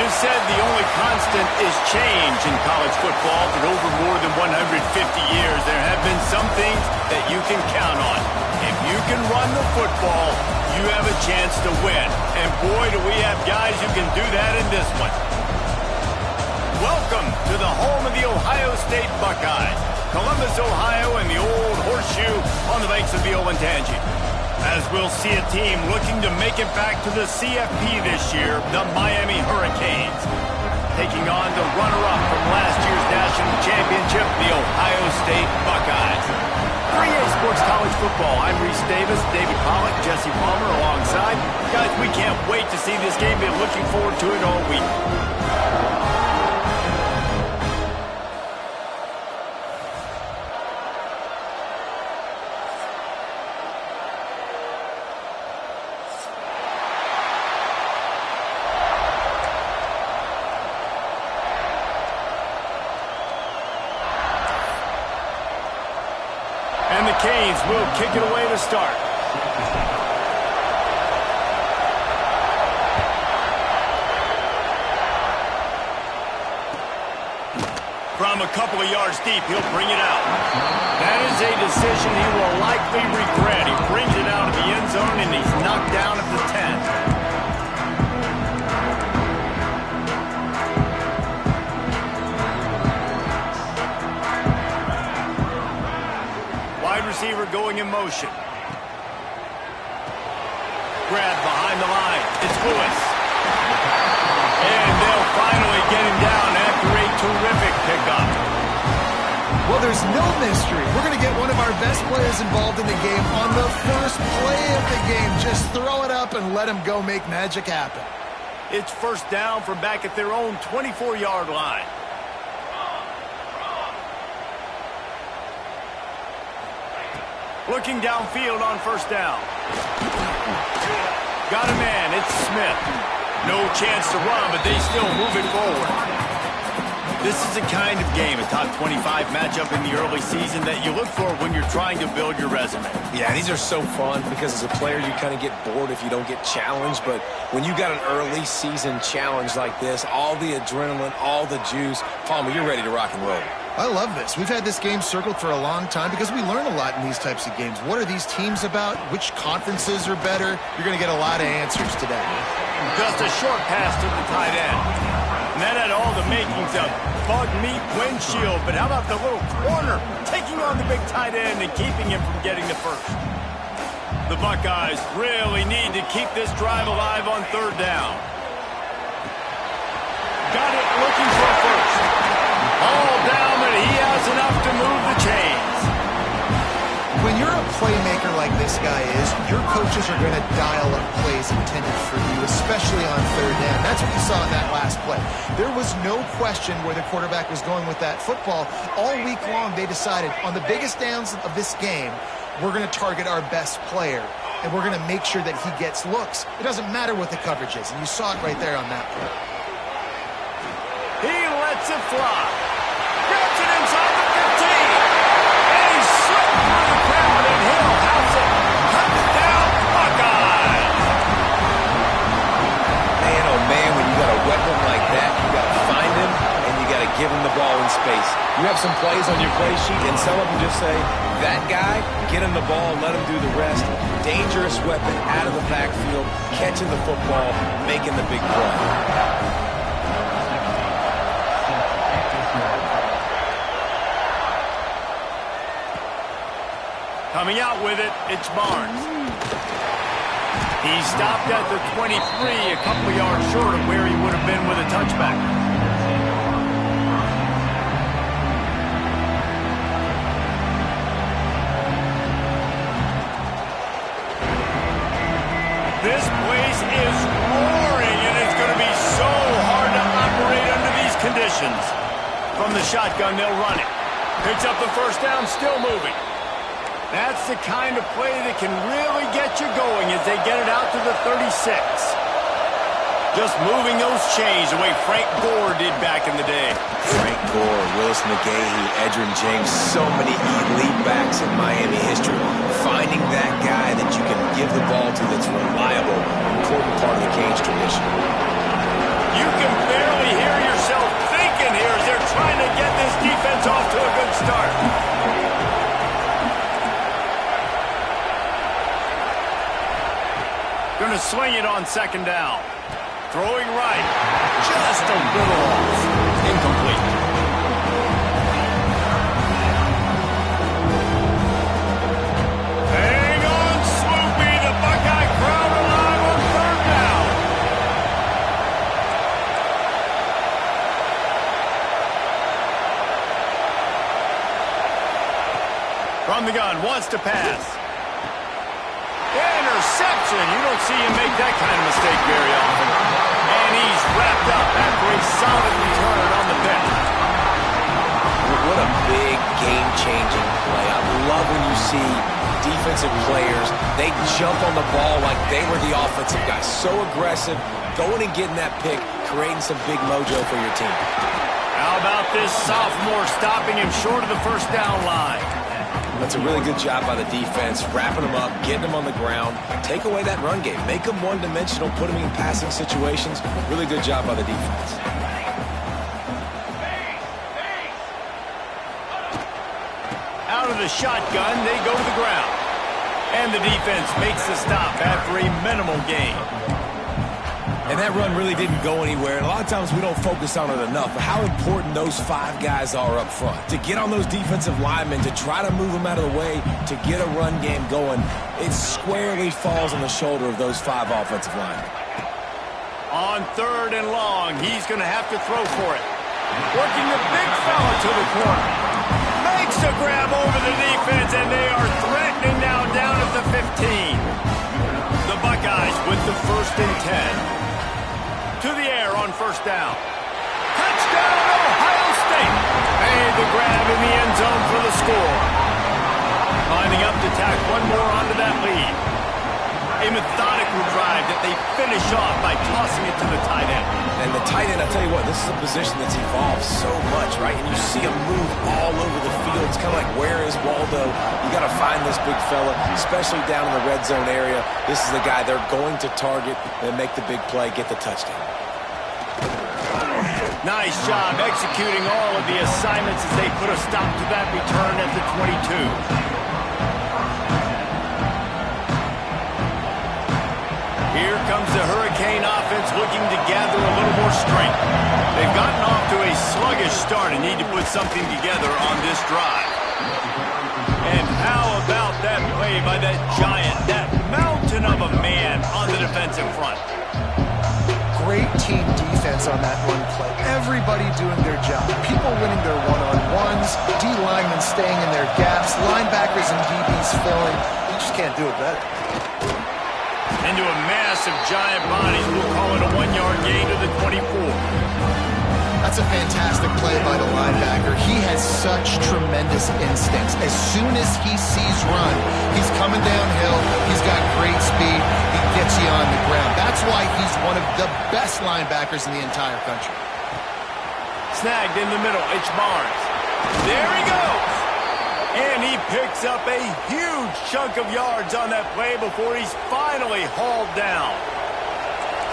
It is said the only constant is change in college football, but over more than 150 years, there have been some things that you can count on. If you can run the football, you have a chance to win. And boy, do we have guys who can do that in this one. Welcome to the home of the Ohio State Buckeyes, Columbus, Ohio, and the old horseshoe on the banks of the Olentangy. As we'll see a team looking to make it back to the CFP this year, the Miami Hurricanes, taking on the runner-up from last year's national championship, the Ohio State Buckeyes. 3A Sports College Football. I'm Reese Davis, David Pollack, Jesse Palmer alongside. Guys, we can't wait to see this game. Been looking forward to it all week. And the Canes will kick it away to start. From a couple of yards deep, he'll bring it out. That is a decision he will likely regret. He brings it out of the end zone, and he's knocked down at the 10. Receiver going in motion. Grab behind the line. It's Lewis. And they'll finally get him down after a terrific pickup. Well, there's no mystery. We're going to get one of our best players involved in the game on the first play of the game. Just throw it up and let him go make magic happen. It's first down from back at their own 24-yard line. Looking downfield on first down. Got a man. It's Smith. No chance to run, but they still move it forward. This is the kind of game, a top 25 matchup in the early season, that you look for when you're trying to build your resume. Yeah, these are so fun because as a player, you kind of get bored if you don't get challenged. But when you got an early season challenge like this, all the adrenaline, all the juice, Palmer, you're ready to rock and roll. I love this. We've had this game circled for a long time because we learn a lot in these types of games. What are these teams about? Which conferences are better? You're going to get a lot of answers today. Just a short pass to the tight end. And that had all the makings of bug meat windshield. But how about the little corner taking on the big tight end and keeping him from getting the first? The Buckeyes really need to keep this drive alive on third down. Got it, looking for a first. All down, but he has enough to move the chains. When you're a playmaker like this guy is, your coaches are going to dial up plays intended for you, especially on third down. That's what you saw in that last play. There was no question where the quarterback was going with that football. All week long, they decided on the biggest downs of this game, we're going to target our best player, and we're going to make sure that he gets looks. It doesn't matter what the coverage is, and you saw it right there on that play. He lets it fly. Grabs it inside the 15. And he's slipped through the crowd, and he'll house it. Touchdown, Buckeyes. Man, oh man, when you got a weapon like that, you got to find him, and you got to give him the ball in space. You have some plays on your play sheet, and some of them just say, that guy, get him the ball, let him do the rest. Dangerous weapon out of the backfield, catching the football, making the big play. Coming out with it, it's Barnes. He stopped at the 23, a couple of yards short of where he would have been with a touchback. This place is roaring, and it's going to be so hard to operate under these conditions. From the shotgun, they'll run it. Picks up the first down, still moving. That's the kind of play that can really get you going as they get it out to the 36. Just moving those chains the way Frank Gore did back in the day. Frank Gore, Willis McGahee, Edgerrin James, so many elite backs in Miami history. Finding that guy that you can give the ball to that's reliable, important part of the Canes tradition. You can barely hear yourself thinking here as they're trying to get this defense off to a good start. Going to swing it on second down. Throwing right. Just a little off. Incomplete. Hang on, Swoopy. The Buckeye crowd alive on third down. From the gun, wants to pass. Interception. You don't see him make that kind of mistake very often. And he's wrapped up after a solid return on the bench. What a big game-changing play. I love when you see defensive players, they jump on the ball like they were the offensive guys. So aggressive, going and getting that pick, creating some big mojo for your team. How about this sophomore stopping him short of the first down line? That's a really good job by the defense, wrapping them up, getting them on the ground. Take away that run game. Make them one-dimensional, put them in passing situations. Really good job by the defense. Out of the shotgun, they go to the ground. And the defense makes the stop after a minimal gain. And that run really didn't go anywhere. And a lot of times we don't focus on it enough. But how important those 5 guys are up front. To get on those defensive linemen, to try to move them out of the way, to get a run game going, it squarely falls on the shoulder of those 5 offensive linemen. On third and long, he's going to have to throw for it. Working the big fella to the corner. Makes a grab over the defense, and they are threatening now down at the 15. The Buckeyes with the 1st and 10. To the air on first down. Touchdown, Ohio State. Made the grab in the end zone for the score. Lining up to tack one more onto that lead. A methodical drive that they finish off by tossing it to the tight end. And the tight end, I tell you what, this is a position that's evolved so much, right? And you see him move all over the field. It's kind of like, where is Waldo? You got to find this big fella, especially down in the red zone area. This is the guy they're going to target and make the big play, get the touchdown. Nice job executing all of the assignments as they put a stop to that return at the 22. Here comes the Hurricane offense looking to gather a little more strength. They've gotten off to a sluggish start and need to put something together on this drive. And how about that play by that giant, that mountain of a man on the defensive front? Great team defense on that one play. Everybody doing their job. People winning their one-on-ones, D-linemen staying in their gaps, linebackers and DBs filling. You just can't do it better. Into a massive giant body. We'll call it a 1-yard gain to the 24. That's a fantastic play by the linebacker. He has such tremendous instincts. As soon as he sees run, he's coming downhill. He's got great speed. He gets you on the ground. That's why he's one of the best linebackers in the entire country. Snagged in the middle. It's Barnes. There he goes. And he picks up a huge chunk of yards on that play before he's finally hauled down.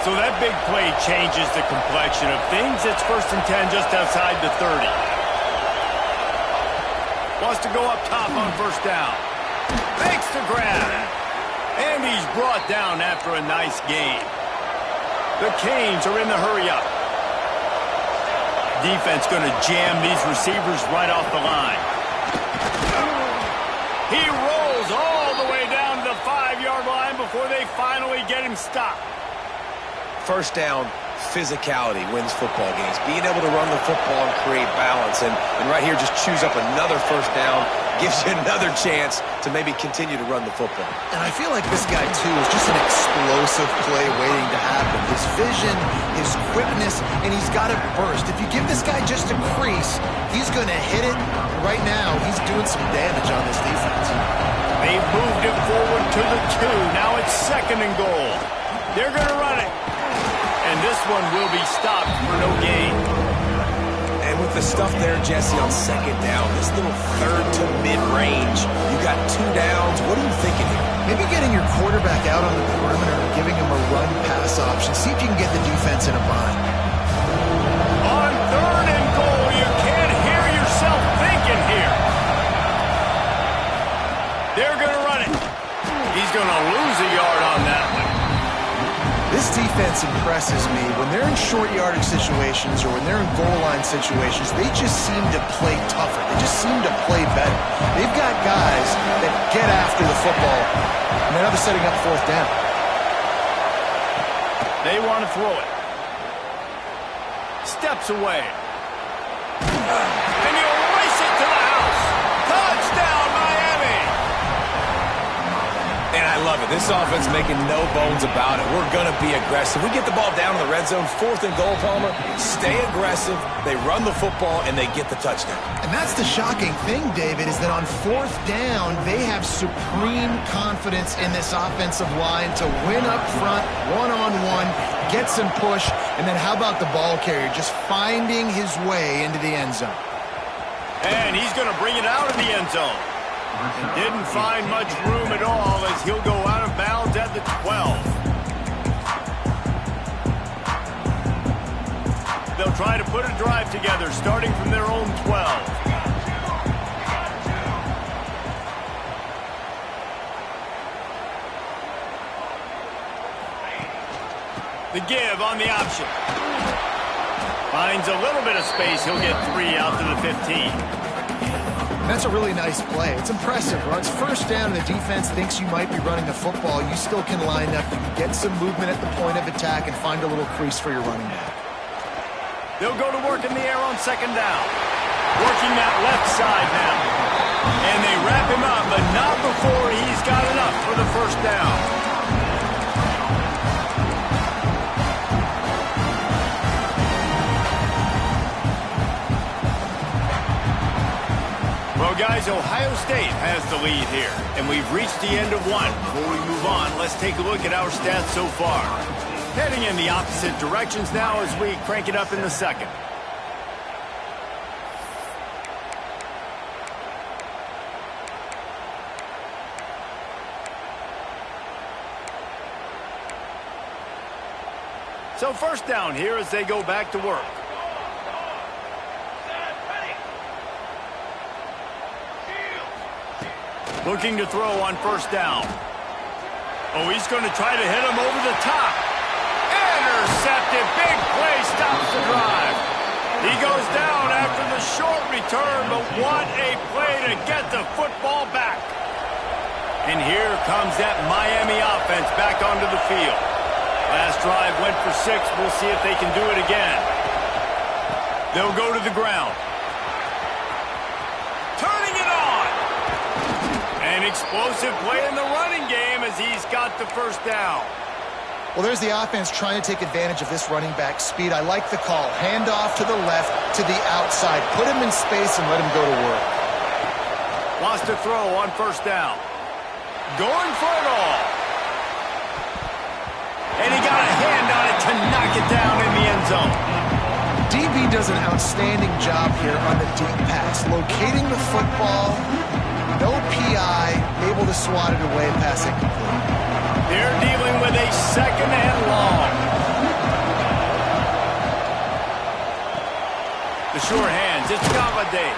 So that big play changes the complexion of things. It's 1st and 10 just outside the 30. Wants to go up top on first down. Makes the grab. And he's brought down after a nice gain. The Canes are in the hurry-up. Defense going to jam these receivers right off the line. He rolls all the way down to the 5-yard line before they finally get him stopped. First down, physicality wins football games. Being able to run the football and create balance. And right here, just choose up another first down. Gives you another chance to maybe continue to run the football. And I feel like this guy, too, is just an explosive play waiting to happen. His vision, his quickness, and he's got it burst. If you give this guy just a crease, he's going to hit it. Right now, he's doing some damage on this defense. They've moved it forward to the 2. Now it's 2nd and goal. They're going to run it. And this one will be stopped for no gain. And with the stuff there, Jesse, on 2nd down, this little 3rd to mid-range, you got 2 downs. What are you thinking here? Maybe getting your quarterback out on the perimeter and giving him a run-pass option. See if you can get the defense in a bind. They're going to run it. He's going to lose a yard on that one. This defense impresses me. When they're in short yardage situations or when they're in goal line situations, they just seem to play tougher. They just seem to play better. They've got guys that get after the football. And now they're setting up fourth down. They want to throw it. Steps away. And he'll race it to the house. Touchdown, Miami. And I love it. This offense making no bones about it. We're going to be aggressive. We get the ball down in the red zone, 4th and goal, Palmer. Stay aggressive. They run the football, and they get the touchdown. And that's the shocking thing, David, is that on 4th down, they have supreme confidence in this offensive line to win up front, one-on-one, get some push, and then how about the ball carrier just finding his way into the end zone? And he's going to bring it out of the end zone. And didn't find much room at all as he'll go out of bounds at the 12. They'll try to put a drive together starting from their own 12. The give on the option. Finds a little bit of space. He'll get 3 out to the 15. That's a really nice play. It's impressive. When it's first down and the defense thinks you might be running the football, you still can line up, you can get some movement at the point of attack and find a little crease for your running back. They'll go to work in the air on 2nd down. Working that left side now. And they wrap him up, but not before he's got enough for the first down. Well, guys, Ohio State has the lead here, and we've reached the end of one. Before we move on, let's take a look at our stats so far. Heading in the opposite directions now as we crank it up in the second. So first down here as they go back to work. Looking to throw on first down. Oh, he's going to try to hit him over the top. Intercepted. Big play stops the drive. He goes down after the short return, but what a play to get the football back. And here comes that Miami offense back onto the field. Last drive went for 6. We'll see if they can do it again. They'll go to the ground. Turning it on. An explosive play in the running game as he's got the first down. Well, there's the offense trying to take advantage of this running back speed. I like the call. Hand off to the left, to the outside. Put him in space and let him go to work. Wants to throw on first down. Going for it all. And he got a hand on it to knock it down in the end zone. DB does an outstanding job here on the deep pass. Locating the football, no PI, able to swat it away, pass it complete. They're dealing with a 2nd and long. The sure hands, it's Galladay.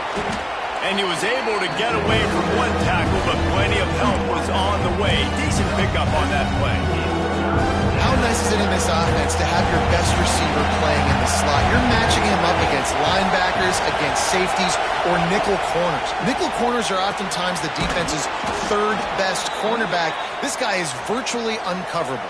And he was able to get away from one tackle, but plenty of help was on the way. Decent pickup on that play. How nice is it in this offense to have your best receiver playing in the slot? You're matching him up against linebackers, against safeties, or nickel corners. Nickel corners are oftentimes the defense's 3rd best cornerback. This guy is virtually uncoverable.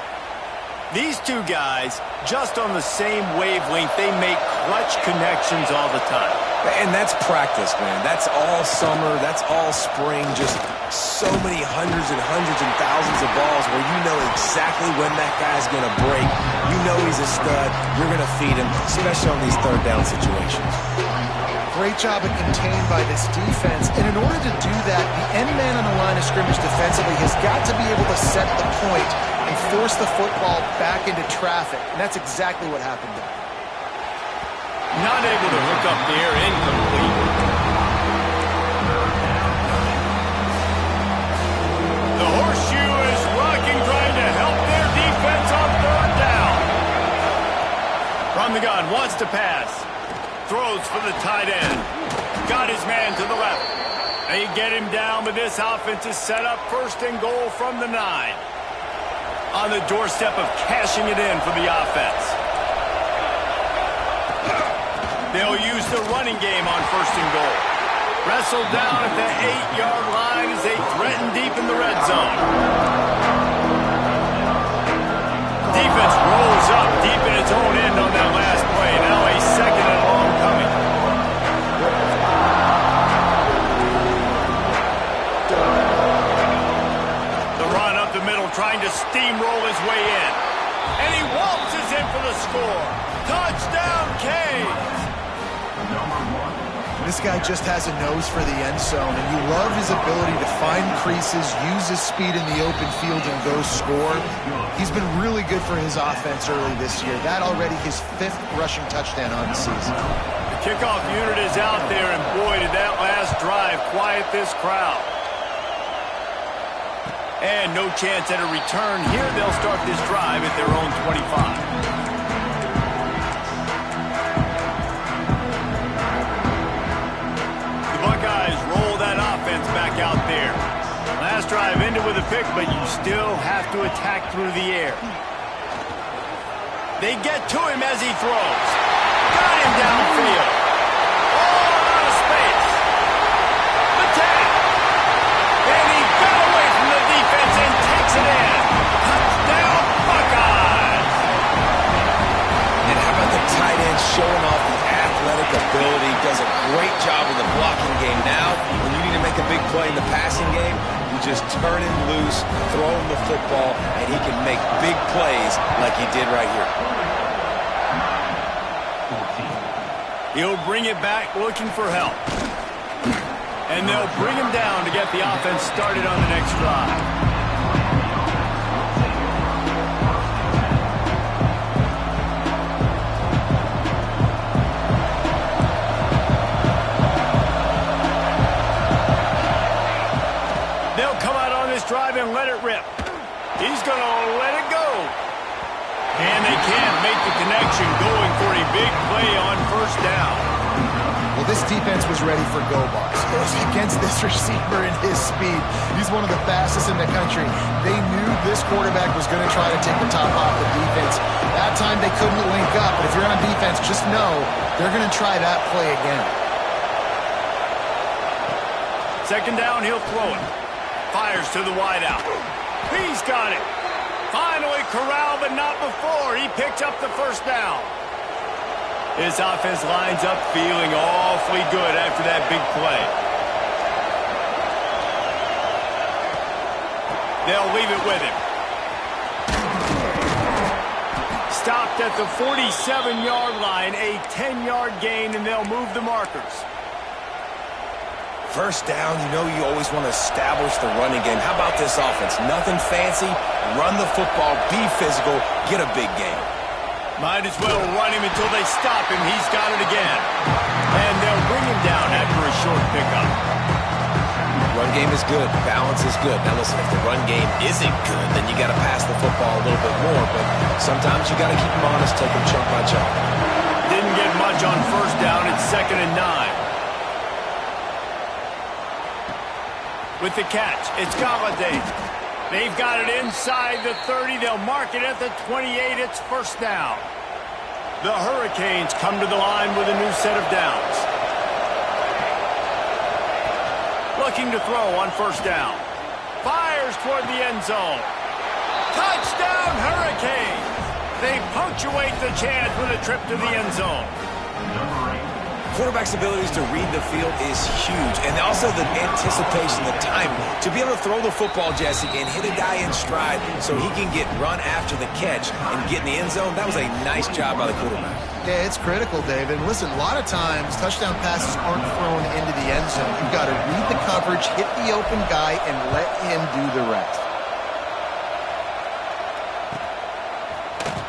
These two guys, just on the same wavelength, they make clutch connections all the time. And that's practice, man. That's all summer. That's all spring. Just so many hundreds and thousands of balls where you know exactly when that guy's going to break. You know he's a stud. You're going to feed him, especially on these 3rd down situations. Great job of contained by this defense. And in order to do that, the end man on the line of scrimmage defensively has got to be able to set the point and force the football back into traffic. And that's exactly what happened there. Not able to hook up there, incomplete. The horseshoe is rocking, trying to help their defense on 3rd down. From the gun, wants to pass. Throws for the tight end. Got his man to the left. They get him down, but this offense is set up 1st and goal from the 9. On the doorstep of cashing it in for the offense. They'll use the running game on 1st and goal. Wrestled down at the 8-yard line as they threaten deep in the red zone. Defense rolls up deep in its own end on that last play. Now a 2nd and long coming. The run up the middle, trying to steamroll his way in. And he waltzes in for the score. Touchdown, Canes! This guy just has a nose for the end zone, and you love his ability to find creases, use his speed in the open field, and go score. He's been really good for his offense early this year. That already his 5th rushing touchdown on the season. The kickoff unit is out there, and boy, did that last drive quiet this crowd. And no chance at a return here. They'll start this drive at their own 25. Buckeyes roll that offense back out there. Last drive ended with a pick, but you still have to attack through the air. They get to him as he throws. Got him downfield. All out of space. The tap. And he got away from the defense and takes it in. Touchdown, Buckeyes. And how about the tight end showing off the athletic ability? Does a great job in the blocking game. Now, when you need to make a big play in the passing game, you just turn him loose, throw him the football, and he can make big plays like he did right here. He'll bring it back looking for help. And they'll bring him down to get the offense started on the next drive. Drive and let it rip. He's going to let it go. And they can't make the connection, going for a big play on 1st down. Well, this defense was ready for go balls. Against this receiver and his speed. He's one of the fastest in the country. They knew this quarterback was going to try to take the top off the defense. That time they couldn't link up, but if you're on defense, just know they're going to try that play again. 2nd down, he'll throw it. Fires to the wideout. He's got it. Finally corralled, but not before. He picked up the 1st down. His offense lines up feeling awfully good after that big play. They'll leave it with him. Stopped at the 47-yard line, a 10-yard gain, and they'll move the markers. 1st down, you know you always want to establish the running game. How about this offense? Nothing fancy. Run the football, be physical, get a big gain. Might as well run him until they stop him. He's got it again. And they'll bring him down after a short pickup. Run game is good. Balance is good. Now listen, if the run game isn't good, then you got to pass the football a little bit more. But sometimes you got to keep them honest, take them chunk by chunk. Didn't get much on 1st down. It's 2nd and 9. With the catch, it's Galladay. They've got it inside the 30. They'll mark it at the 28. It's 1st down. The Hurricanes come to the line with a new set of downs. Looking to throw on 1st down. Fires toward the end zone. Touchdown, Hurricanes! They punctuate the chance with a trip to the end zone. Quarterback's abilities to read the field is huge, and also the anticipation, the timing. To be able to throw the football, Jesse, and hit a guy in stride so he can get run after the catch and get in the end zone, that was a nice job by the quarterback. Yeah, it's critical, David. Listen, a lot of times touchdown passes aren't thrown into the end zone. You've got to read the coverage, hit the open guy, and let him do the rest.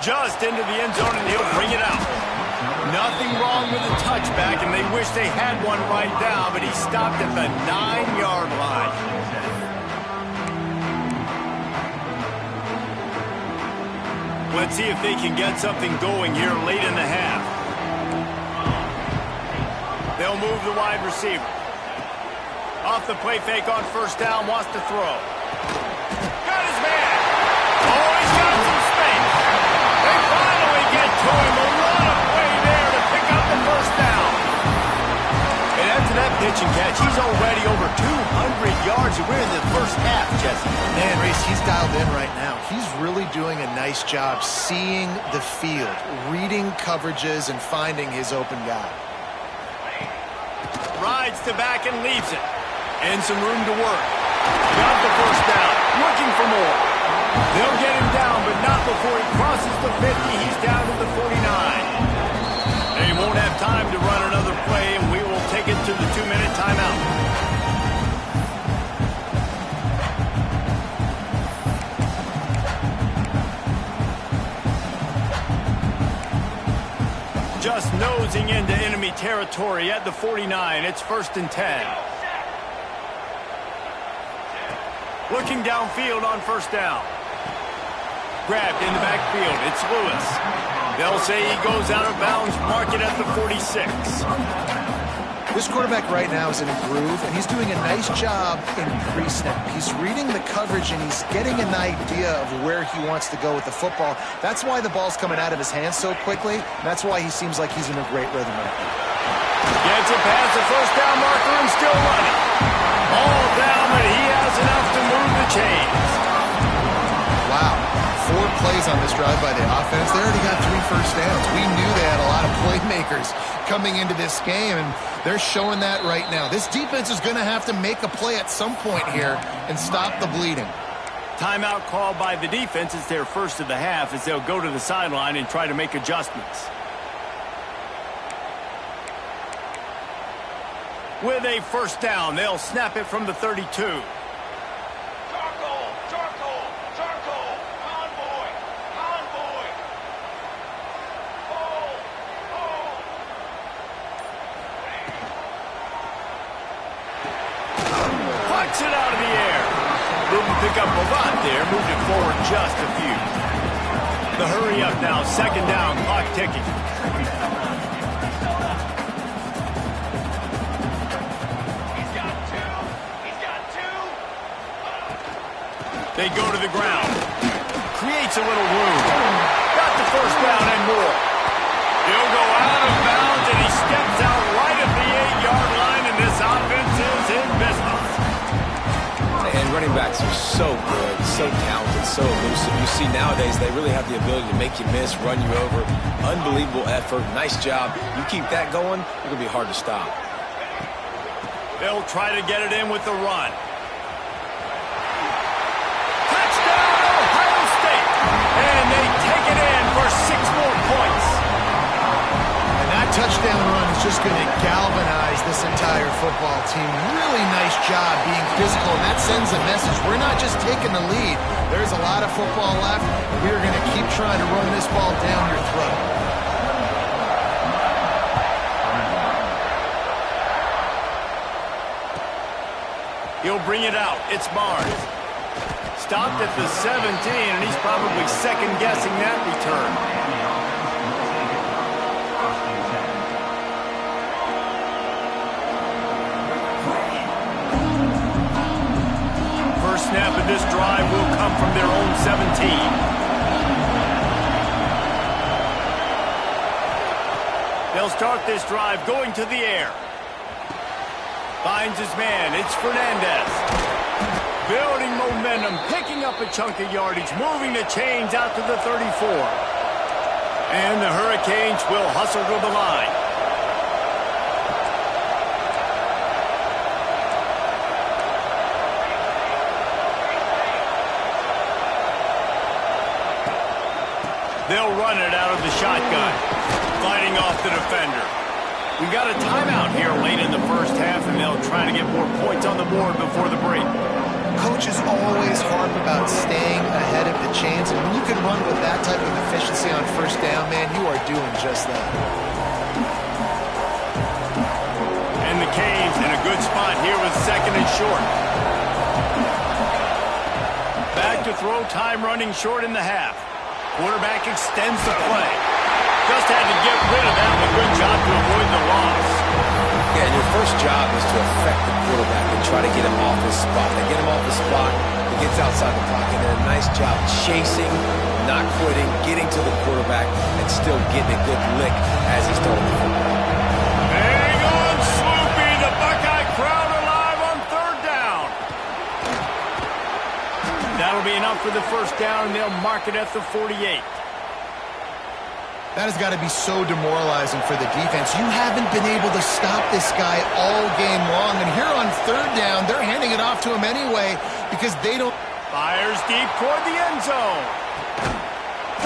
Just into the end zone, and he'll bring it out. Nothing wrong with the touchback, and they wish they had one right now, but he stopped at the 9-yard line. Let's see if they can get something going here late in the half. They'll move the wide receiver. Off the play fake on first down, wants to throw. Got his man. Oh, he's got some space. They finally get to him. A lot of play there to pick up the first down. And after that pitch and catch, he's already over 200 yards. And we're in the first half, Jesse. Man, Reese, he's dialed in right now. He's really doing a nice job seeing the field, reading coverages, and finding his open guy. Rides to back and leaves it. And some room to work. Got the first down. Looking for more. They'll get him down, but not before he crosses the 50. He's down to the 49. They won't have time to run another play, and we will take it to the 2-minute timeout. Just nosing into enemy territory at the 49. It's 1st and 10. Looking downfield on first down. Grabbed in the backfield. It's Lewis. They'll say he goes out of bounds. Mark it at the 46. This quarterback right now is in a groove, and he's doing a nice job in pre-snap. He's reading the coverage, and he's getting an idea of where he wants to go with the football. That's why the ball's coming out of his hands so quickly. That's why he seems like he's in a great rhythm right now. Gets it past the first down marker and still running. All down, but he has enough to move the chains. Wow. 4 plays on this drive by the offense. They already got 3 first downs. We knew they had a lot of playmakers coming into this game, and they're showing that right now. This defense is going to have to make a play at some point here and stop the bleeding. Timeout called by the defense. It's their first of the half as they'll go to the sideline and try to make adjustments. With a first down, they'll snap it from the 32. It out of the air. Didn't pick up a lot there. Moved it forward just a few. The hurry up now. 2nd down. Clock ticking. He's got two. They go to the ground. Creates a little room. Got the first down and more. He'll go out of bounds, and he steps out right at the 8-yard line, and this offense is in business. And running backs are so good, so talented, so elusive. You see nowadays they really have the ability to make you miss, run you over. Unbelievable effort. Nice job. You keep that going, it's going to be hard to stop. They'll try to get it in with the run. Touchdown, Ohio State. And they take it in for 6 more points. And that touchdown run is just going to galvanize this entire football team. Really nice job being physical, and that sends a message. We're not just taking the lead. There's a lot of football left. We're going to keep trying to run this ball down your throat. He'll bring it out. It's Barnes. Stopped at the 17, and he's probably second-guessing that return. First snap of this drive will come from their own 17. They'll start this drive going to the air. Finds his man. It's Fernandez. Building momentum, picking up a chunk of yardage, moving the chains out to the 34. And the Hurricanes will hustle to the line. They'll run it out of the shotgun, fighting off the defender. We got a timeout here late in the first half, and they'll try to get more points on the board before the break. Coaches always harp about staying ahead of the chains, and when you can run with that type of efficiency on first down, man, you are doing just that. And the Canes in a good spot here with 2nd and short. Back to throw, time running short in the half. Quarterback extends the play. Just had to get rid of that. A good job to avoid the loss. Yeah, and your first job is to affect the quarterback and try to get him off his spot. They get him off the spot, he gets outside the pocket, and a nice job chasing, not quitting, getting to the quarterback, and still getting a good lick as he's throwing the football. Hang on, Sloopy, the Buckeye crowd alive on third down. That'll be enough for the first down, and they'll mark it at the 48. That has got to be so demoralizing for the defense. You haven't been able to stop this guy all game long. And here on third down, they're handing it off to him anyway because they don't... Fires deep toward the end zone.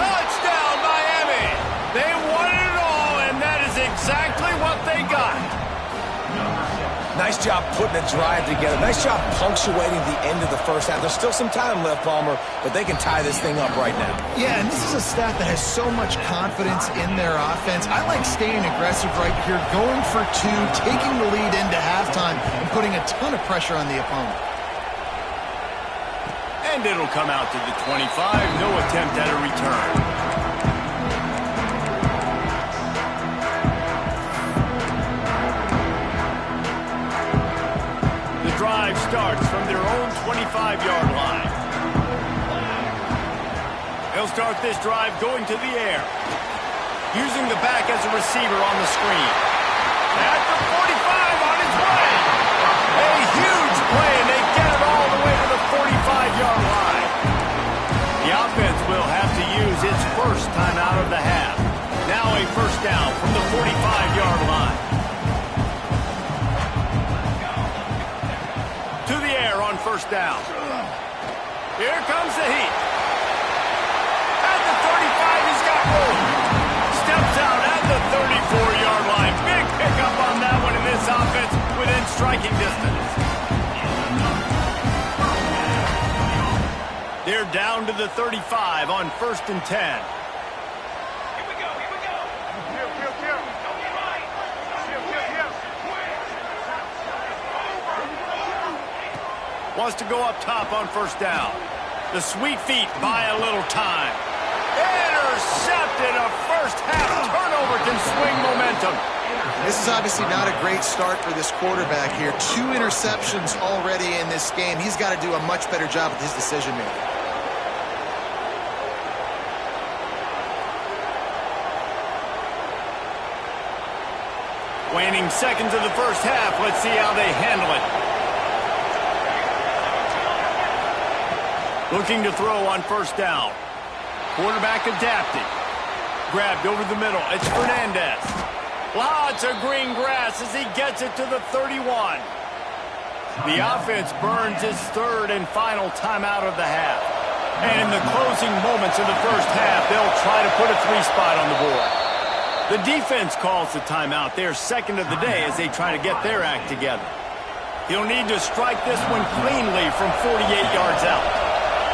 Touchdown, Miami. They won it all, and that is exactly what they got. Nice job putting a drive together. Nice job punctuating the end of the first half. There's still some time left, Palmer, but they can tie this thing up right now. Yeah, and this is a staff that has so much confidence in their offense. I like staying aggressive right here, going for two, taking the lead into halftime, and putting a ton of pressure on the opponent. And it'll come out to the 25. No attempt at a return. Drive starts from their own 25-yard line. They'll start this drive going to the air, using the back as a receiver on the screen. At the 45 on its way. A huge play, and they get it all the way to the 45-yard line. The offense will have to use its first timeout of the half. Now a first down from the 45-yard line. First down. Here comes the heat. At the 35, he's got room. Steps out at the 34-yard line. Big pickup on that one in this offense within striking distance. They're down to the 35 on 1st and 10. Wants to go up top on first down. The sweet feet buy a little time. Intercepted. A first half turnover can swing momentum. This is obviously not a great start for this quarterback here. 2 interceptions already in this game. He's got to do a much better job with his decision making. Waning seconds of the first half. Let's see how they handle it. Looking to throw on first down. Quarterback adapting. Grabbed over the middle. It's Fernandez. Lots of green grass as he gets it to the 31. The offense burns its third and final timeout of the half. And in the closing moments of the first half, they'll try to put a 3-spot on the board. The defense calls the timeout. They're second of the day as they try to get their act together. He'll need to strike this one cleanly from 48 yards out.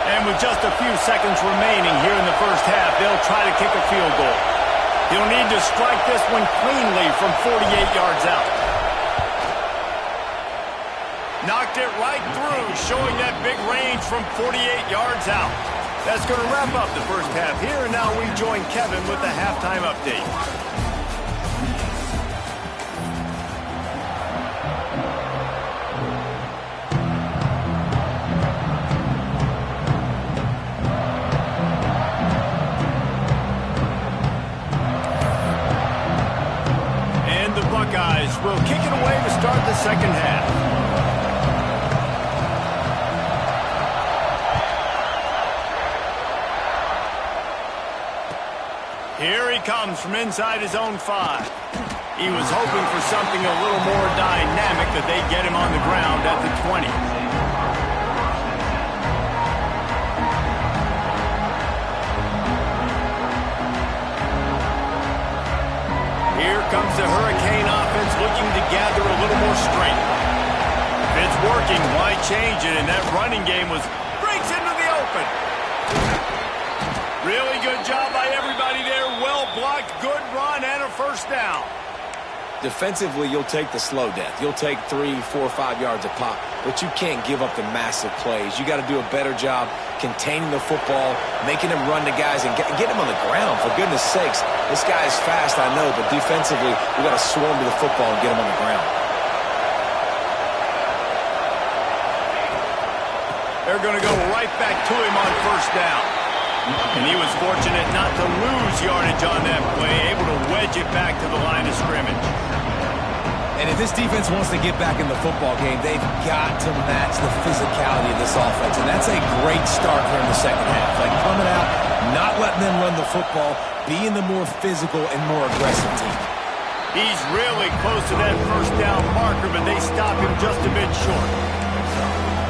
And with just a few seconds remaining here in the first half, they'll try to kick a field goal. He'll need to strike this one cleanly from 48 yards out. Knocked it right through, showing that big range from 48 yards out. That's going to wrap up the first half here, and now we join Kevin with the halftime update. Buckeyes will kick it away to start the second half. Here he comes from inside his own 5. He was hoping for something a little more dynamic, that they'd get him on the ground at the 20. Here comes the Hurricane offense looking to gather a little more strength. If it's working, why change it? And that running game breaks into the open. Really good job by everybody there. Well blocked, good run, and a first down. Defensively, you'll take the slow death. You'll take 3, 4, 5 yards a pop, but you can't give up the massive plays. You got to do a better job containing the football, making him run to guys, and get him on the ground. For goodness sakes, this guy is fast, I know, but defensively, we got to swarm to the football and get him on the ground. They're going to go right back to him on first down. And he was fortunate not to lose yardage on that play, able to wedge it back to the line of scrimmage. And if this defense wants to get back in the football game, they've got to match the physicality of this offense. And that's a great start here in the second half. Like coming out, not letting them run the football, being the more physical and more aggressive team. He's really close to that first down marker, but they stop him just a bit short.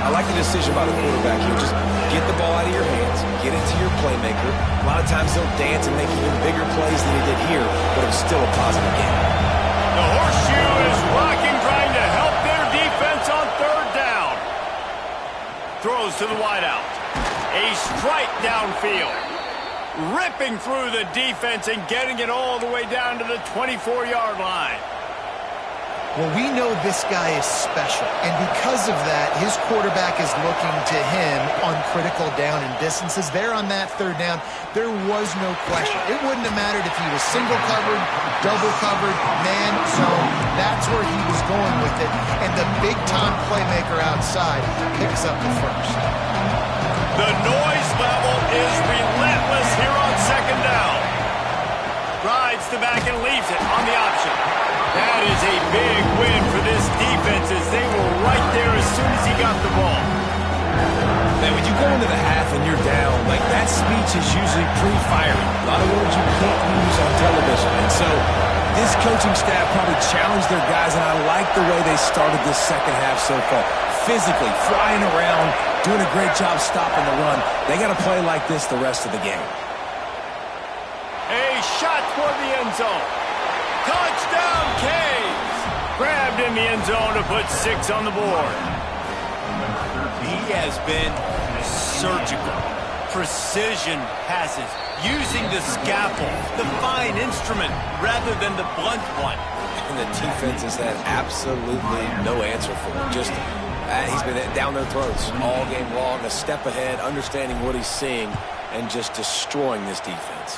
I like the decision by the quarterback here. Just get the ball out of your hands, get it to your playmaker. A lot of times they'll dance and make even bigger plays than he did here, but it was still a positive game. The horseshoe is rocking, trying to help their defense on third down. Throws to the wideout. A strike downfield. Ripping through the defense and getting it all the way down to the 24-yard line. Well, we know this guy is special, and because of that, his quarterback is looking to him on critical down and distances. There on that third down, there was no question. It wouldn't have mattered if he was single covered, double covered, man zone. That's where he was going with it, and the big-time playmaker outside picks up the first. The noise level is relentless here on second down. Rides the back and leaves it on the option. That is a big win for this defense as they were right there as soon as he got the ball. Man, when you go into the half and you're down, like that speech is usually pre-firing. A lot of words you can't use on television. And so this coaching staff probably challenged their guys, and I like the way they started this second half so far. Physically, flying around, doing a great job stopping the run. They got to play like this the rest of the game. A shot toward the end zone. Touchdown, Caves! Grabbed in the end zone to put 6 on the board. He has been surgical. Precision passes, using the scalpel, the fine instrument, rather than the blunt one. And the defense has had absolutely no answer for him. Just, he's been down their throats all game long, a step ahead, understanding what he's seeing, and just destroying this defense.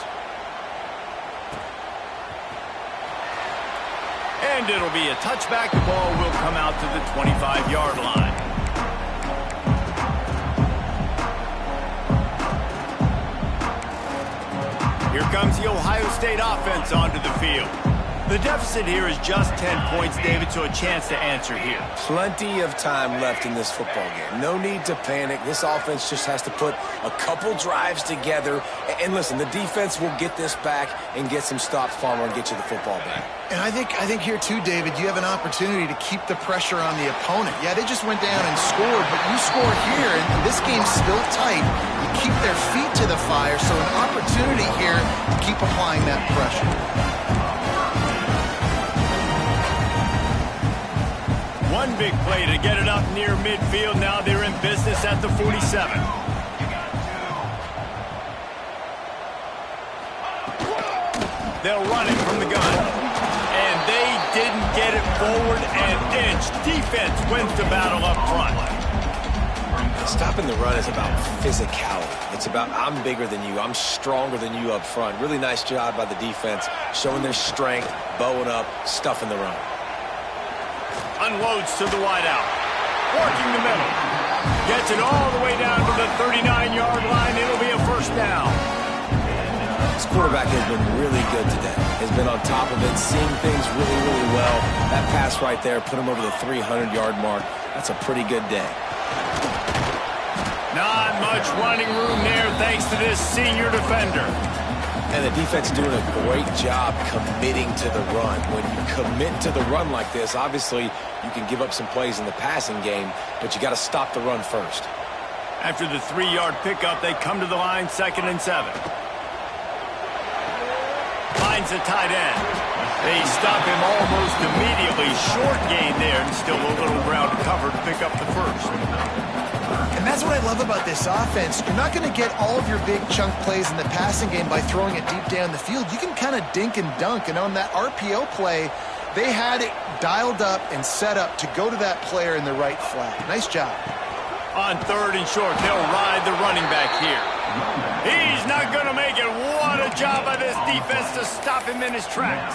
And it'll be a touchback. The ball will come out to the 25-yard line. Here comes the Ohio State offense onto the field. The deficit here is just 10 points, David, so a chance to answer here. Plenty of time left in this football game. No need to panic. This offense just has to put a couple drives together. And listen, the defense will get this back and get some stops, Farmer, and get you the football back. And I think here too, David, you have an opportunity to keep the pressure on the opponent. Yeah, they just went down and scored, but you score here, and this game's still tight. You keep their feet to the fire, so an opportunity here to keep applying that pressure. One big play to get it up near midfield. Now they're in business at the 47. They'll run it from the gun. And they didn't get it forward an inch. Defense wins the battle up front. Stopping the run is about physicality. It's about I'm bigger than you. I'm stronger than you up front. Really nice job by the defense, showing their strength, bowing up, stuffing the run. Unloads to the wideout. Working the middle. Gets it all the way down to the 39-yard line. It'll be a first down. This quarterback has been really good today. Has been on top of it, seeing things really, really well. That pass right there put him over the 300-yard mark. That's a pretty good day. Not much running room there thanks to this senior defender. And the defense doing a great job committing to the run. When you commit to the run like this, obviously you can give up some plays in the passing game, but you got to stop the run first. After the 3-yard pickup, they come to the line, 2nd and 7. Finds a tight end. They stop him almost immediately. Short gain there, and still a little ground to cover to pick up the first. And that's what I love about this offense. You're not going to get all of your big chunk plays in the passing game by throwing it deep down the field. You can kind of dink and dunk. And on that RPO play, they had it dialed up and set up to go to that player in the right flat. Nice job. On 3rd and short, they'll ride the running back here. He's not going to make it. What a job by this defense to stop him in his tracks.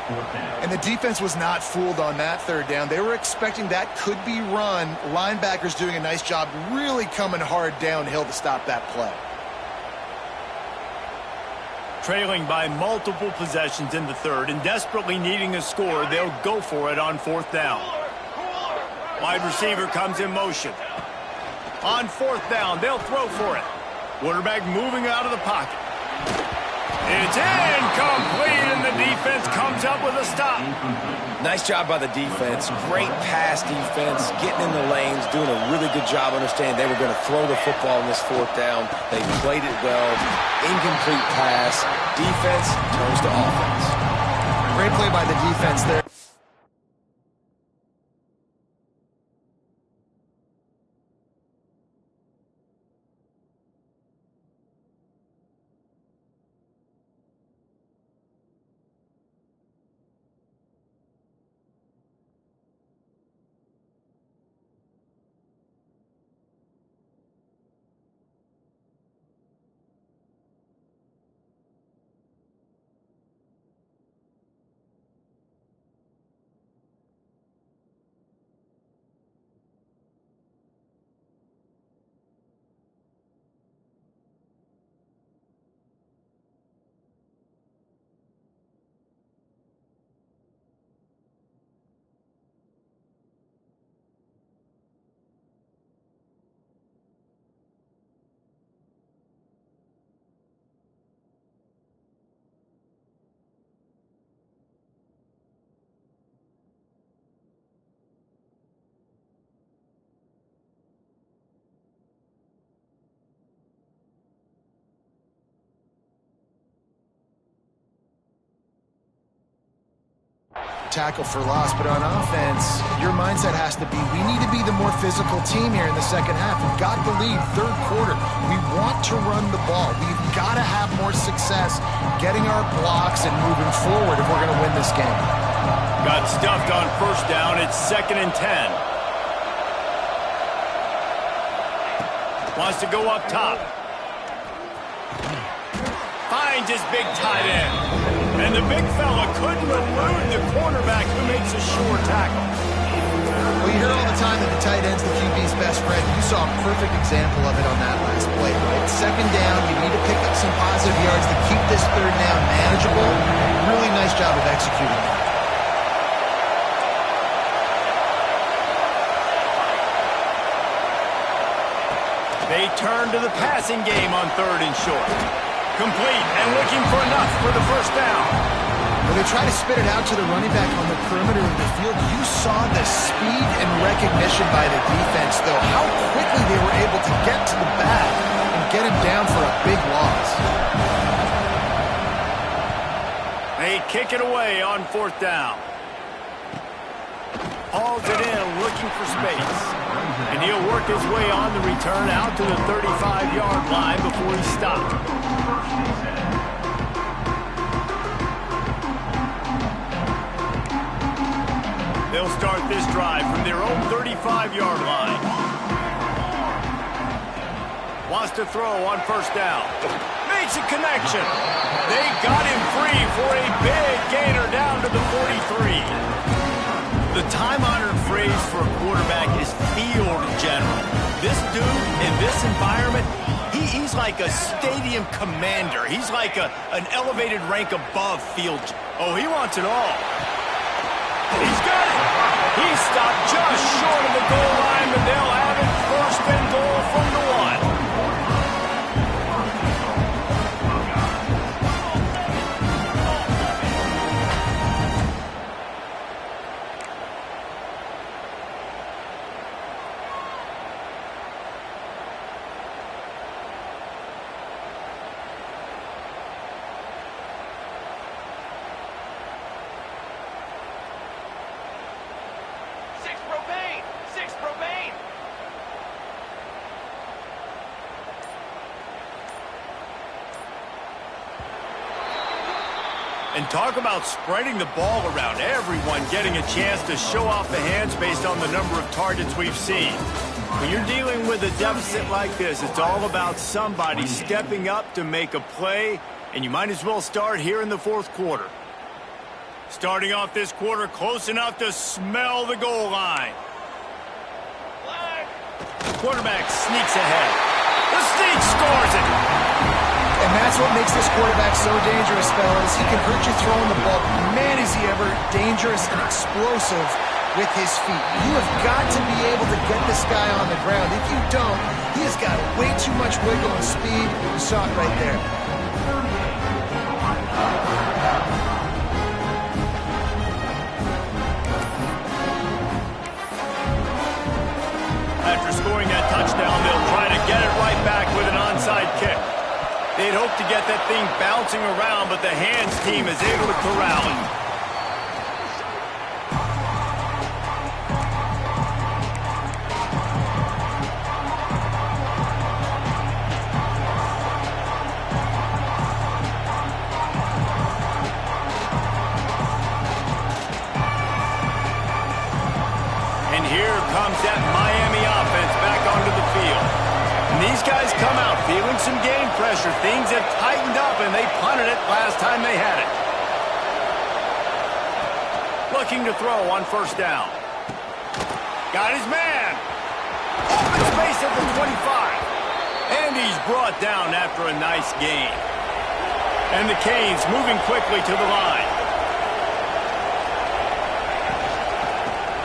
And the defense was not fooled on that third down. They were expecting that could be run. Linebackers doing a nice job really coming hard downhill to stop that play. Trailing by multiple possessions in the third and desperately needing a score, they'll go for it on fourth down. Wide receiver comes in motion. On fourth down, they'll throw for it. Quarterback moving out of the pocket. It's incomplete, and the defense comes up with a stop. Nice job by the defense. Great pass defense, getting in the lanes, doing a really good job understanding they were going to throw the football in this fourth down. They played it well. Incomplete pass. Defense turns to offense. Great play by the defense there. Tackle for loss, but on offense, your mindset has to be, we need to be the more physical team here in the second half. We've got the lead, third quarter. We want to run the ball. We've got to have more success getting our blocks and moving forward if we're going to win this game. Got stuffed on first down. It's 2nd and 10. Wants to go up top. Finds his big tight end. And the big fella couldn't elude the quarterback who makes a sure tackle. Well, you hear all the time that the tight end's the QB's best friend. You saw a perfect example of it on that last play, right? Second down, you need to pick up some positive yards to keep this third down manageable. Really nice job of executing that. They turn to the passing game on 3rd and short. Complete and looking for enough for the first down. When they try to spit it out to the running back on the perimeter of the field, you saw the speed and recognition by the defense, though, how quickly they were able to get to the back and get him down for a big loss. They kick it away on 4th down. Hauls it in, looking for space. And he'll work his way on the return out to the 35-yard line before he stopped. They'll start this drive from their own 35-yard line. Wants to throw on first down. Makes a connection. They got him free for a big gainer down to the 43. The time-honored phrase for a quarterback is field general. This dude, in this environment, he's like a stadium commander. He's like an elevated rank above field. Oh, he wants it all. He's got it. He stopped just short of the goal line, but they'll have it 1st and goal from the 1. And talk about spreading the ball around, everyone getting a chance to show off the hands based on the number of targets we've seen. When you're dealing with a deficit like this, it's all about somebody stepping up to make a play, and you might as well start here in the 4th quarter. Starting off this quarter close enough to smell the goal line. Quarterback sneaks ahead. The sneak scores it. And that's what makes this quarterback so dangerous, fellas. He can hurt you throwing the ball. Man, is he ever dangerous and explosive with his feet. You have got to be able to get this guy on the ground. If you don't, he has got way too much wiggle and speed. You saw it right there. After scoring that touchdown, they'll try to get it right back with an onside kick. They'd hope to get that thing bouncing around, but the hands team is able to corral it. And here comes that Miami offense back onto the field. And these guys come out feeling some game pressure. Things have tightened up, and they punted it last time they had it. Looking to throw on first down. Got his man. Open space at the 25. And he's brought down after a nice gain. And the Canes moving quickly to the line.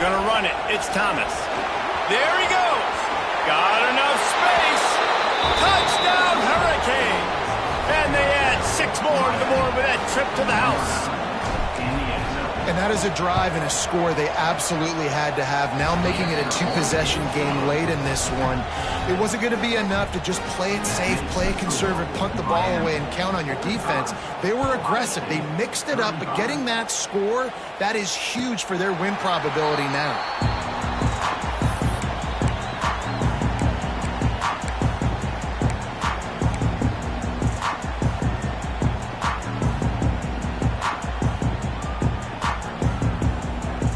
Gonna run it. It's Thomas. There he goes. Got enough space. Touchdown, Hurricanes. And they add 6 more to the board with that trip to the house. And that is a drive and a score they absolutely had to have. Now making it a 2-possession game late in this one. It wasn't going to be enough to just play it safe, play it conservative, punt the ball away, and count on your defense. They were aggressive. They mixed it up, but getting that score, that is huge for their win probability now.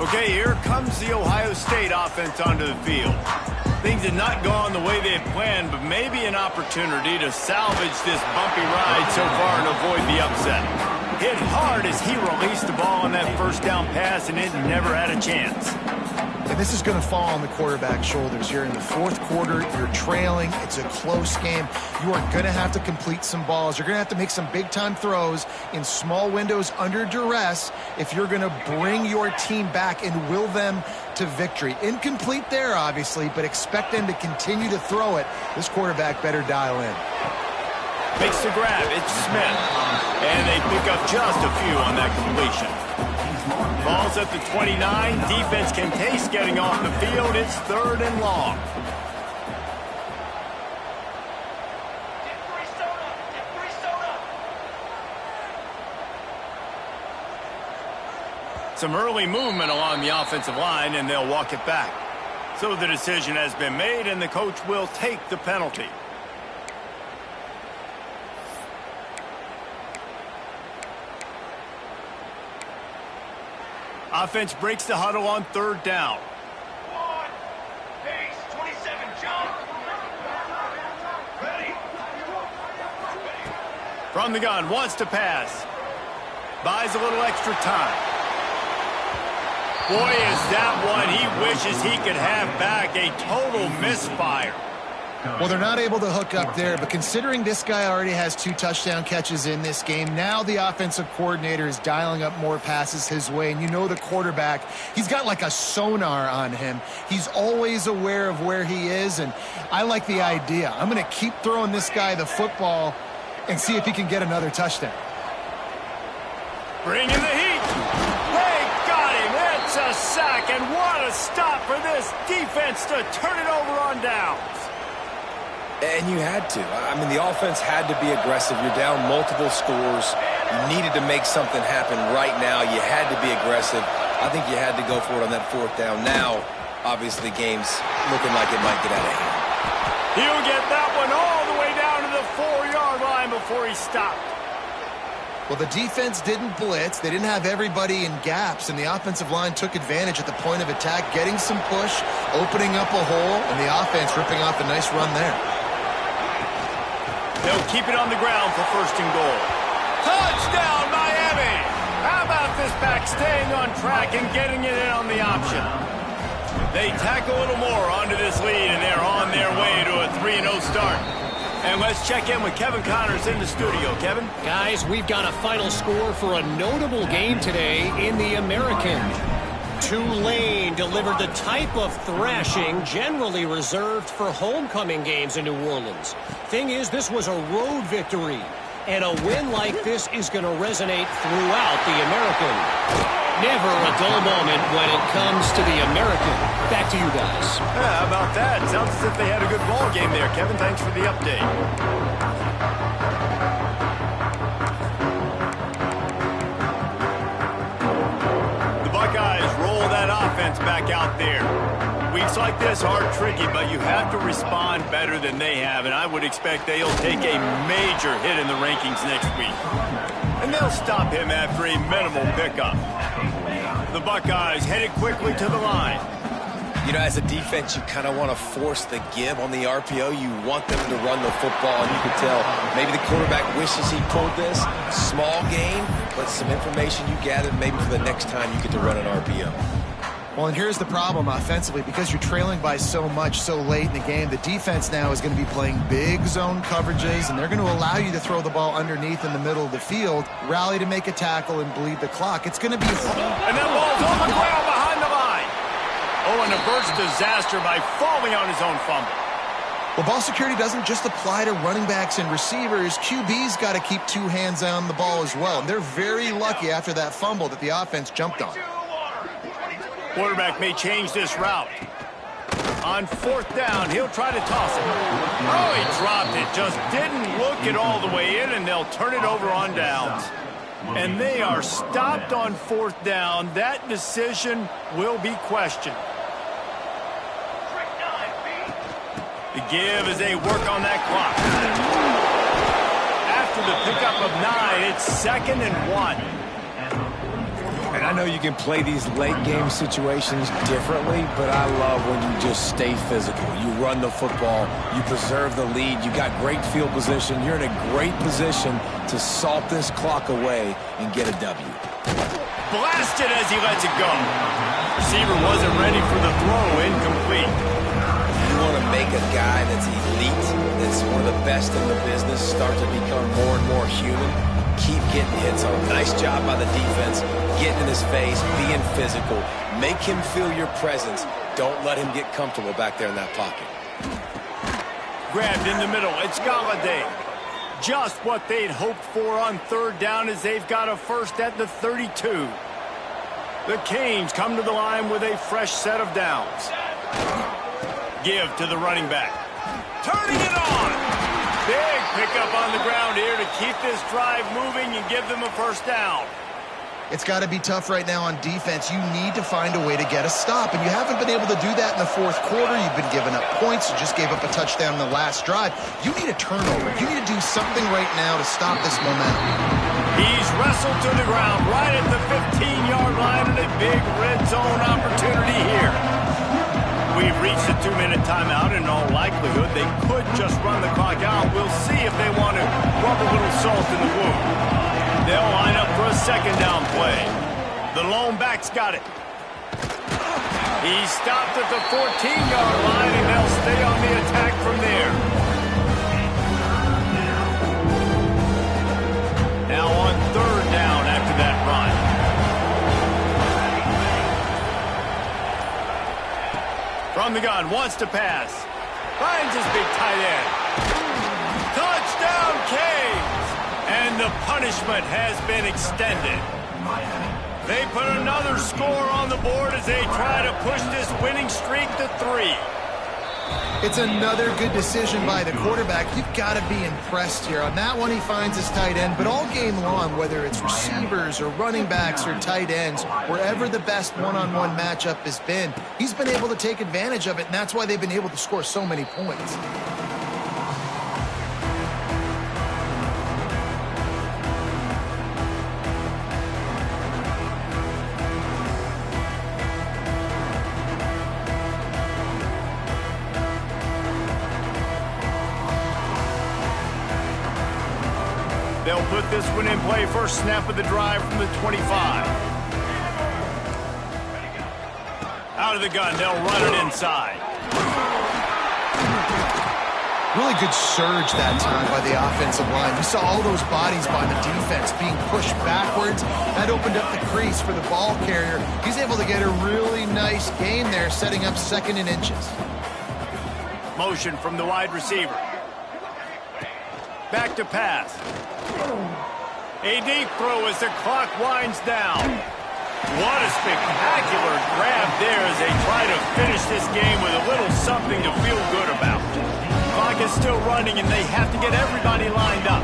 Okay, here comes the Ohio State offense onto the field. Things had not gone the way they had planned, but maybe an opportunity to salvage this bumpy ride so far and avoid the upset. Hit hard as he released the ball on that first down pass, and it never had a chance. And this is going to fall on the quarterback's shoulders here in the fourth quarter. You're trailing. It's a close game. You are going to have to complete some balls. You're going to have to make some big-time throws in small windows under duress if you're going to bring your team back and will them to victory. Incomplete there, obviously, but expect them to continue to throw it. This quarterback better dial in. Makes the grab. It's Smith. And they pick up just a few on that completion. Ball's at the 29. Defense can taste getting off the field. It's 3rd and long. Some early movement along the offensive line, and they'll walk it back. So the decision has been made, and the coach will take the penalty. Offense breaks the huddle on 3rd down. Pace, 27, jump. Ready. From the gun, wants to pass. Buys a little extra time. Boy, is that one he wishes he could have back. A total misfire. Well, they're not able to hook up there, but considering this guy already has 2 touchdown catches in this game, now the offensive coordinator is dialing up more passes his way, and you know the quarterback, he's got like a sonar on him. He's always aware of where he is, and I like the idea. I'm going to keep throwing this guy the football and see if he can get another touchdown. Bring in the heat. They got him. It's a sack, and what a stop for this defense to turn it over on downs. And you had to. I mean, the offense had to be aggressive. You're down multiple scores. You needed to make something happen right now. You had to be aggressive. I think you had to go for it on that 4th down. Now, obviously, the game's looking like it might get out of hand. He'll get that one all the way down to the 4-yard line before he stopped. Well, the defense didn't blitz. They didn't have everybody in gaps, and the offensive line took advantage at the point of attack, getting some push, opening up a hole, and the offense ripping off a nice run there. They'll keep it on the ground for 1st and goal. Touchdown, Miami! How about back, staying on track and getting it in on the option. They tack a little more onto this lead, and they're on their way to a 3-0 start. And let's check in with Kevin Connors in the studio. Kevin? Guys, we've got a final score for a notable game today in the American. Tulane delivered the type of thrashing generally reserved for homecoming games in New Orleans. Thing is, this was a road victory, and a win like this is going to resonate throughout the American. Never a dull moment when it comes to the American. Back to you guys. Yeah, how about that? Sounds as if they had a good ball game there, Kevin. Thanks for the update. The Buckeyes roll that offense back out there. Weeks like this are tricky, but you have to respond better than they have, and I would expect they'll take a major hit in the rankings next week. And they'll stop him after a minimal pickup. The Buckeyes headed quickly to the line. You know, as a defense, you kind of want to force the give on the RPO. You want them to run the football, and you can tell maybe the quarterback wishes he pulled this. Small gain, but some information you gathered maybe for the next time you get to run an RPO. Well, and here's the problem offensively. Because you're trailing by so much so late in the game, the defense now is going to be playing big zone coverages, and they're going to allow you to throw the ball underneath in the middle of the field, rally to make a tackle, and bleed the clock. It's going to be hard. And that ball's on the ground behind the line. Oh, and averts disaster by falling on his own fumble. Well, ball security doesn't just apply to running backs and receivers. QB's got to keep two hands on the ball as well. And they're very lucky after that fumble that the offense jumped on. Quarterback may change this route. On 4th down, he'll try to toss it. Oh, he dropped it. Just didn't look it all the way in, and they'll turn it over on downs. And they are stopped on 4th down. That decision will be questioned. The give as they work on that clock. After the pickup of 9, it's 2nd and 1. And I know you can play these late game situations differently, but I love when you just stay physical. You run the football, you preserve the lead, you got great field position, you're in a great position to salt this clock away and get a W. Blasted as he lets it go. Receiver wasn't ready for the throw, incomplete. You want to make a guy that's elite, that's one of the best in the business, start to become more and more human. Keep getting hits on him. Nice job by the defense, getting in his face, being physical. Make him feel your presence. Don't let him get comfortable back there in that pocket. Grabbed in the middle. It's Galladay. Just what they'd hoped for on 3rd down as they've got a first at the 32. The Canes come to the line with a fresh set of downs. Give to the running back. Turning it on. Big pickup on the ground here to keep this drive moving and give them a first down. It's got to be tough right now on defense. You need to find a way to get a stop, and you haven't been able to do that in the 4th quarter. You've been giving up points. You just gave up a touchdown in the last drive. You need a turnover. You need to do something right now to stop this momentum. He's wrestled to the ground right at the 15-yard line, and a big red zone opportunity here. We've reached a 2-minute timeout, and in all likelihood, they could just run the clock out. We'll see if they want to rub a little salt in the wound. They'll line up for a 2nd down play. The lone back's got it. He stopped at the 14-yard line, and they'll stay on the attack from there. Now on 3rd down after that run. From the gun, wants to pass. Finds his big tight end. Touchdown, Canes! And the punishment has been extended. They put another score on the board as they try to push this winning streak to 3. It's another good decision by the quarterback. You've got to be impressed here. On that one, he finds his tight end, but all game long, whether it's receivers or running backs or tight ends, wherever the best one-on-one matchup has been, he's been able to take advantage of it, and that's why they've been able to score so many points. They'll put this one in play. First snap of the drive from the 25. Out of the gun, they'll run it inside. Really good surge that time by the offensive line. We saw all those bodies by the defense being pushed backwards. That opened up the crease for the ball carrier. He's able to get a really nice gain there, setting up 2nd and inches. Motion from the wide receiver. Back to pass. A deep throw as the clock winds down. What a spectacular grab there as they try to finish this game with a little something to feel good about. Clock is still running, and they have to get everybody lined up.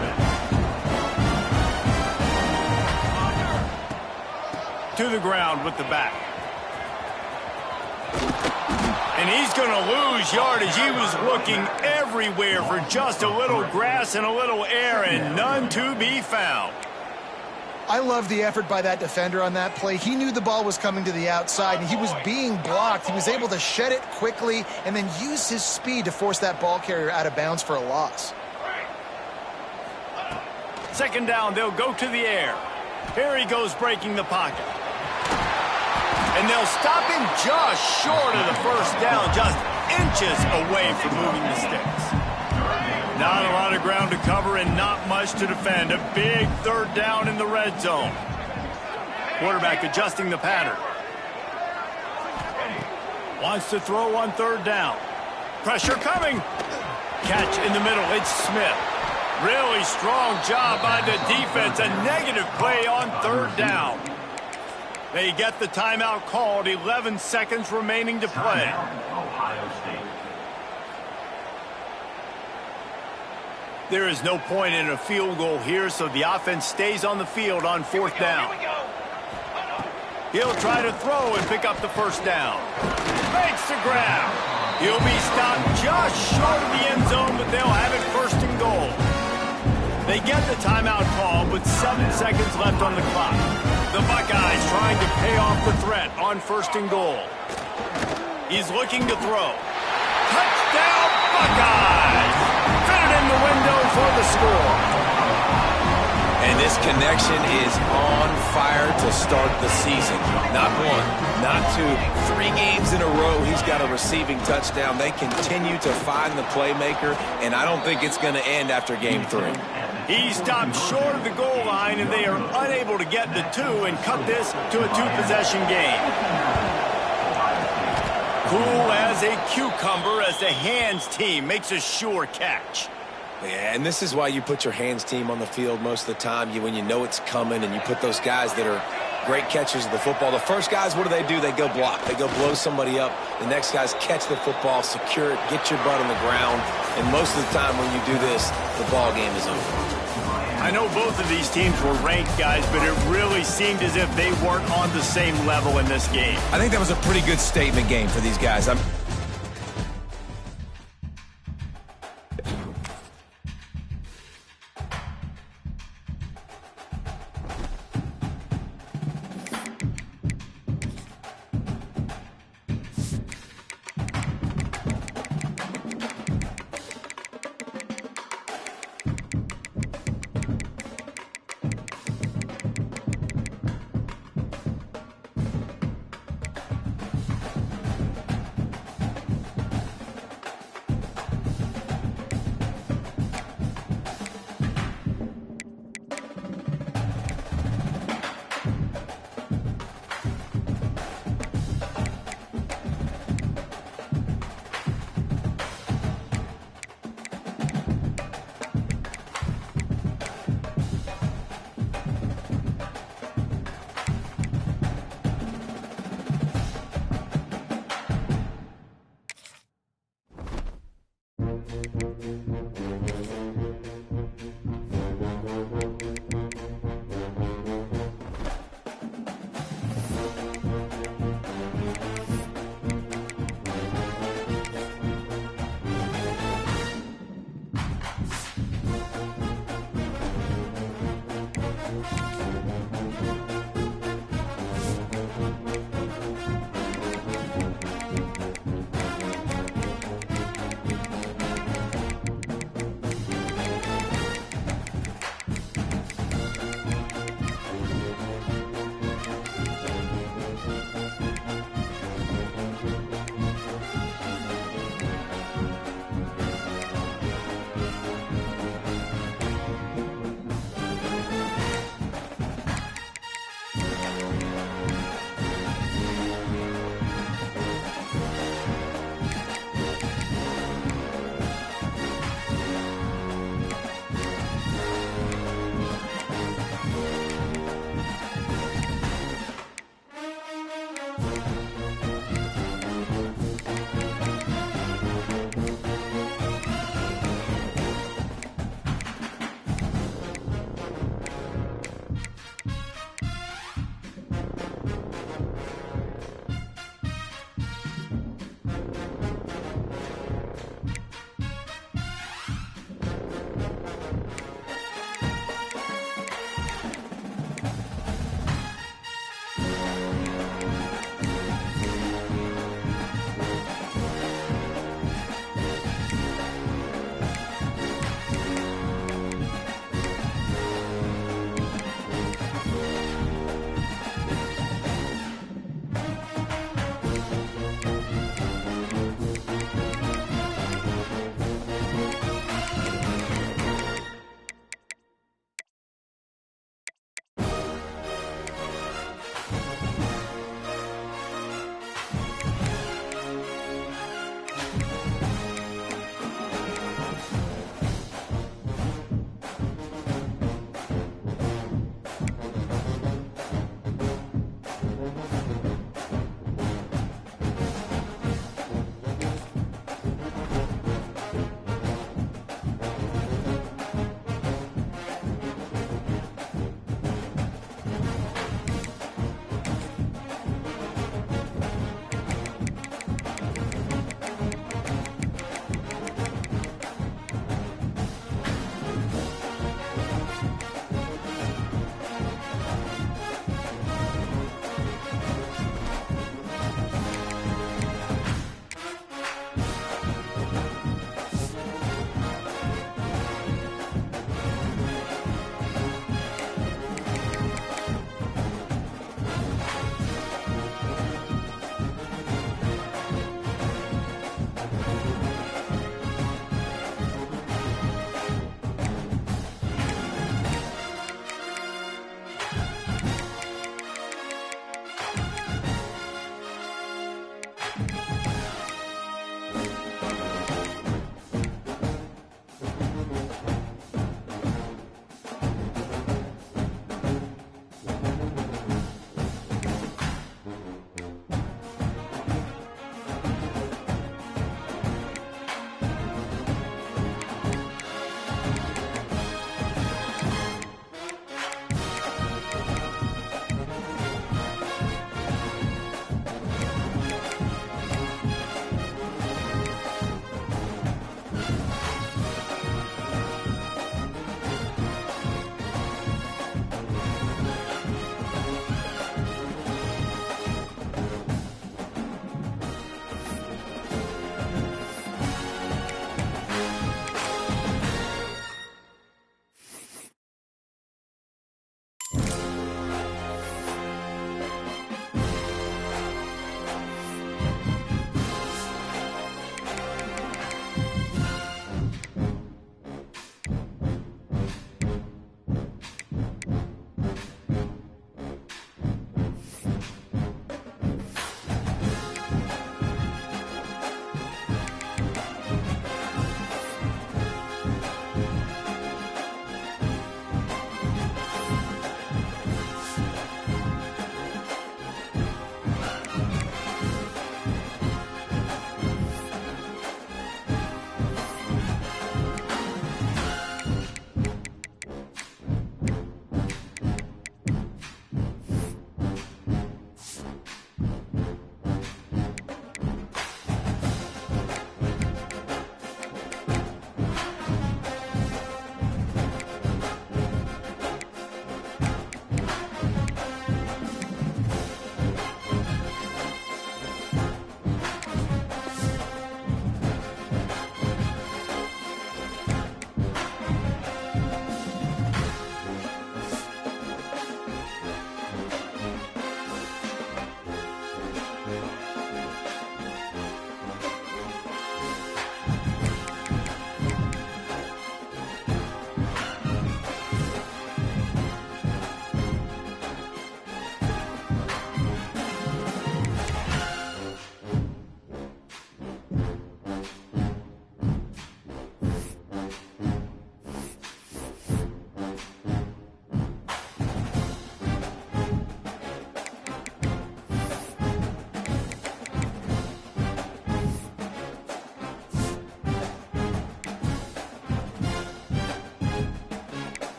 To the ground with the back. And he's going to lose yardage. He was looking everywhere for just a little grass and a little air, and none to be found. I love the effort by that defender on that play. He knew the ball was coming to the outside, and he was being blocked. He was able to shed it quickly and then use his speed to force that ball carrier out of bounds for a loss. 2nd down, they'll go to the air. Here he goes breaking the pocket. And they'll stop him just short of the first down, just inches away from moving the sticks. Not a lot of ground to cover and not much to defend. A big 3rd down in the red zone. Quarterback adjusting the pattern. Wants to throw on 3rd down. Pressure coming. Catch in the middle. It's Smith. Really strong job by the defense. A negative play on 3rd down. They get the timeout called. 11 seconds remaining to play. There is no point in a field goal here, so the offense stays on the field on 4th down. He'll try to throw and pick up the 1st down. Makes the grab. He'll be stopped just short of the end zone, but they'll have it 1st and goal. They get the timeout call with 7 seconds left on the clock. The Buckeyes trying to pay off the threat on 1st and goal. He's looking to throw. Touchdown, Buckeyes! Fit it in the window for the score. And this connection is on fire to start the season. Not 1, not 2, 3 games in a row he's got a receiving touchdown. They continue to find the playmaker, and I don't think it's going to end after game 3. He stopped short of the goal line, and they are unable to get the 2 and cut this to a 2-possession game. Cool as a cucumber as the hands team makes a sure catch. Yeah, and this is why you put your hands team on the field most of the time. When you know it's coming, and you put those guys that are great catchers of the football. The first guys, what do? They go block. They go blow somebody up. The next guys catch the football, secure it, get your butt on the ground. And most of the time when you do this, the ball game is over. I know both of these teams were ranked, guys, but it really seemed as if they weren't on the same level in this game. I think that was a pretty good statement game for these guys.